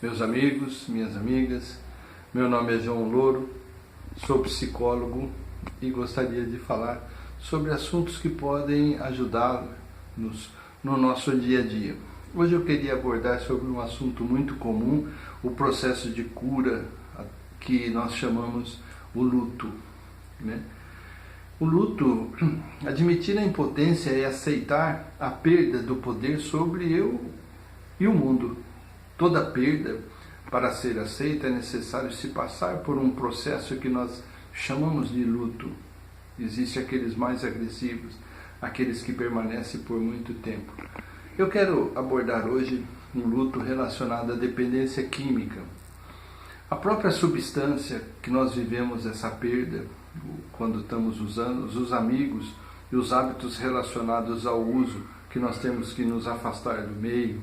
Meus amigos, minhas amigas, meu nome é João Louro, sou psicólogo e gostaria de falar sobre assuntos que podem ajudar-nos no nosso dia a dia. Hoje eu queria abordar sobre um assunto muito comum, o processo de cura que nós chamamos o luto, né? O luto, admitir a impotência é aceitar a perda do poder sobre eu e o mundo. Toda perda, para ser aceita, é necessário se passar por um processo que nós chamamos de luto. Existem aqueles mais agressivos, aqueles que permanecem por muito tempo. Eu quero abordar hoje um luto relacionado à dependência química. A própria substância que nós vivemos essa perda, quando estamos usando, os amigos e os hábitos relacionados ao uso, que nós temos que nos afastar do meio,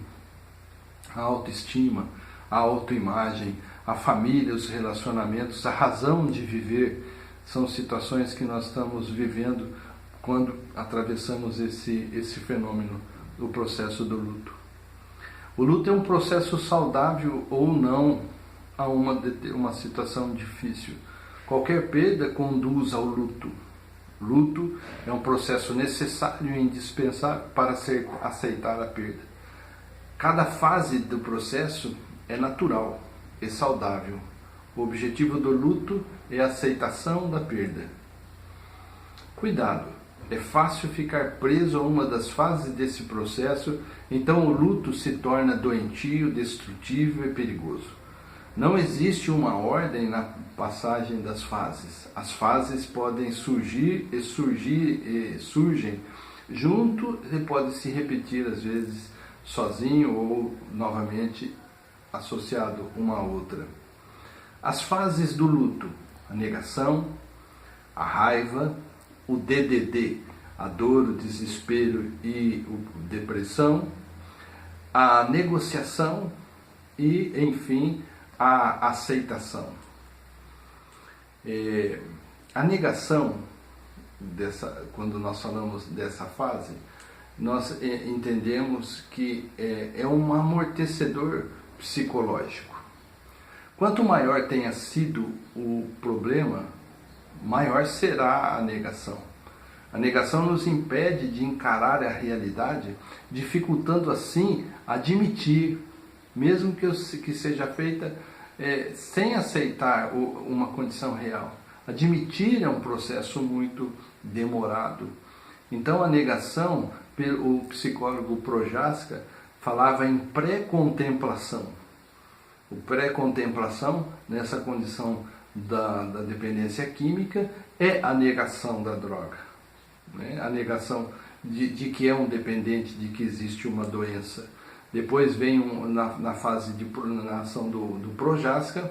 a autoestima, a autoimagem, a família, os relacionamentos, a razão de viver, são situações que nós estamos vivendo quando atravessamos esse fenômeno, o processo do luto. O luto é um processo saudável ou não a uma situação difícil. Qualquer perda conduz ao luto. Luto é um processo necessário e indispensável para aceitar a perda. Cada fase do processo é natural e saudável. O objetivo do luto é a aceitação da perda. Cuidado! É fácil ficar preso a uma das fases desse processo, então o luto se torna doentio, destrutivo e perigoso. Não existe uma ordem na passagem das fases. As fases podem surgem junto e podem se repetir às vezes sozinho ou novamente associado uma a outra. As fases do luto: a negação, a raiva, o DDD, a dor, o desespero e a depressão, a negociação e, enfim, a aceitação. A negação, quando nós falamos dessa fase, nós entendemos que é um amortecedor psicológico. Quanto maior tenha sido o problema, maior será a negação. A negação nos impede de encarar a realidade, dificultando assim admitir, mesmo que seja feita sem aceitar uma condição real. Admitir é um processo muito demorado. Então a negação, o psicólogo Prochaska falava em pré-contemplação. O pré-contemplação, nessa condição da dependência química, é a negação da droga, né? A negação de que é um dependente, de que existe uma doença. Depois vem na fase na ação do Prochaska,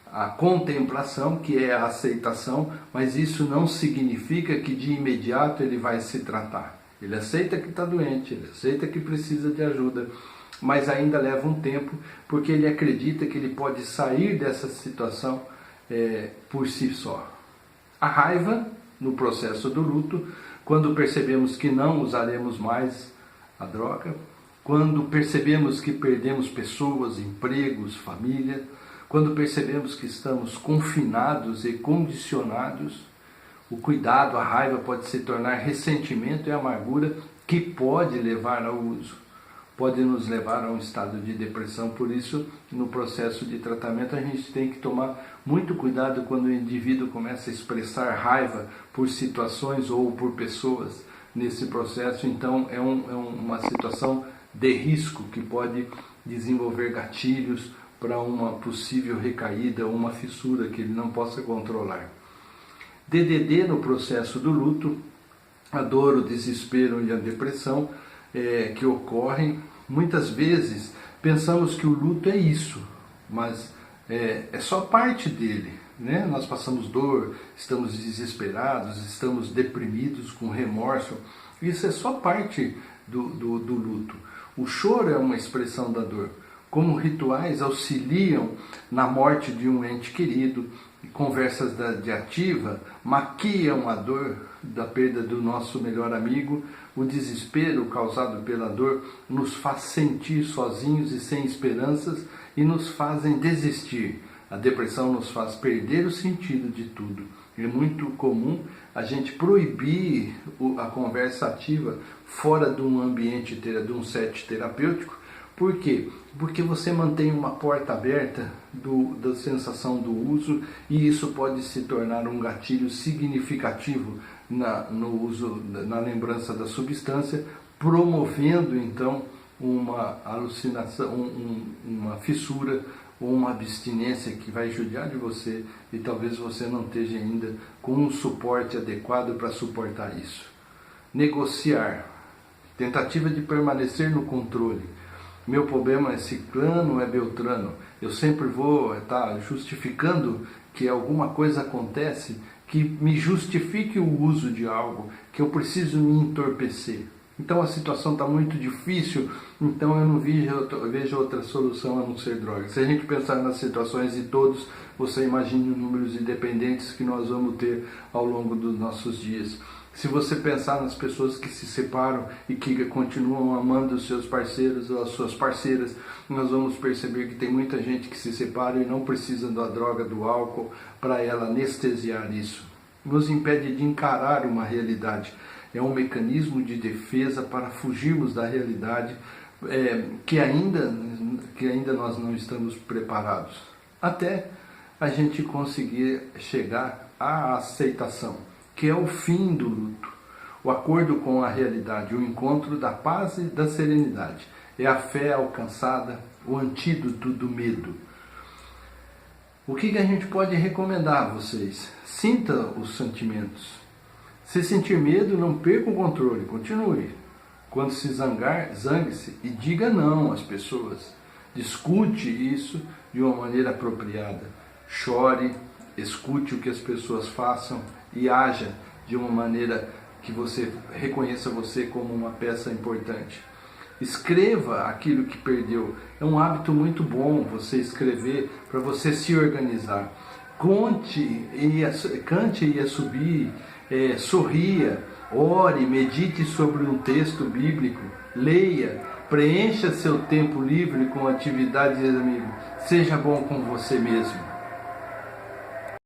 a contemplação, que é a aceitação, mas isso não significa que de imediato ele vai se tratar. Ele aceita que está doente, ele aceita que precisa de ajuda, mas ainda leva um tempo, porque ele acredita que ele pode sair dessa situação por si só. A raiva, no processo do luto, quando percebemos que não usaremos mais a droga, quando percebemos que perdemos pessoas, empregos, família, quando percebemos que estamos confinados e condicionados, o cuidado, a raiva pode se tornar ressentimento e amargura que pode levar ao uso, pode nos levar a um estado de depressão. Por isso, no processo de tratamento, a gente tem que tomar muito cuidado quando o indivíduo começa a expressar raiva por situações ou por pessoas nesse processo. Então, é uma situação de risco que pode desenvolver gatilhos para uma possível recaída ou uma fissura que ele não possa controlar. DDD, no processo do luto, a dor, o desespero e a depressão que ocorrem. Muitas vezes pensamos que o luto é isso, mas é só parte dele, né? Nós passamos dor, estamos desesperados, estamos deprimidos, com remorso. Isso é só parte do luto. O choro é uma expressão da dor. como rituais auxiliam na morte de um ente querido, conversas de ativa maquiam a dor da perda do nosso melhor amigo, o desespero causado pela dor nos faz sentir sozinhos e sem esperanças e nos fazem desistir. A depressão nos faz perder o sentido de tudo. É muito comum a gente proibir a conversa ativa fora de um ambiente, de um set terapêutico. Por quê? Porque você mantém uma porta aberta da sensação do uso e isso pode se tornar um gatilho significativo no uso, na lembrança da substância, promovendo então uma alucinação, uma fissura ou uma abstinência que vai judiar de você e talvez você não esteja ainda com um suporte adequado para suportar isso. Negociar, tentativa de permanecer no controle. Meu problema é ciclano, é beltrano. Eu sempre vou estar justificando que alguma coisa acontece que me justifique o uso de algo, que eu preciso me entorpecer. Então a situação está muito difícil, então eu não vejo outra solução a não ser droga. Se a gente pensar nas situações de todos, você imagine os números de dependentes que nós vamos ter ao longo dos nossos dias. Se você pensar nas pessoas que se separam e que continuam amando os seus parceiros ou as suas parceiras, nós vamos perceber que tem muita gente que se separa e não precisa da droga, do álcool, para ela anestesiar isso. Nos impede de encarar uma realidade. É um mecanismo de defesa para fugirmos da realidade que ainda nós não estamos preparados. Até a gente conseguir chegar à aceitação, que é o fim do luto, o acordo com a realidade, o encontro da paz e da serenidade. É a fé alcançada, o antídoto do medo. O que a gente pode recomendar a vocês? Sinta os sentimentos. Se sentir medo, não perca o controle, continue. Quando se zangar, zangue-se e diga não às pessoas. Discute isso de uma maneira apropriada. Chore, escute o que as pessoas façam e haja de uma maneira que você reconheça você como uma peça importante. Escreva aquilo que perdeu. É um hábito muito bom você escrever para você se organizar. Cante e assobie, sorria, ore, medite sobre um texto bíblico, leia, preencha seu tempo livre com atividades, amigo. Seja bom com você mesmo.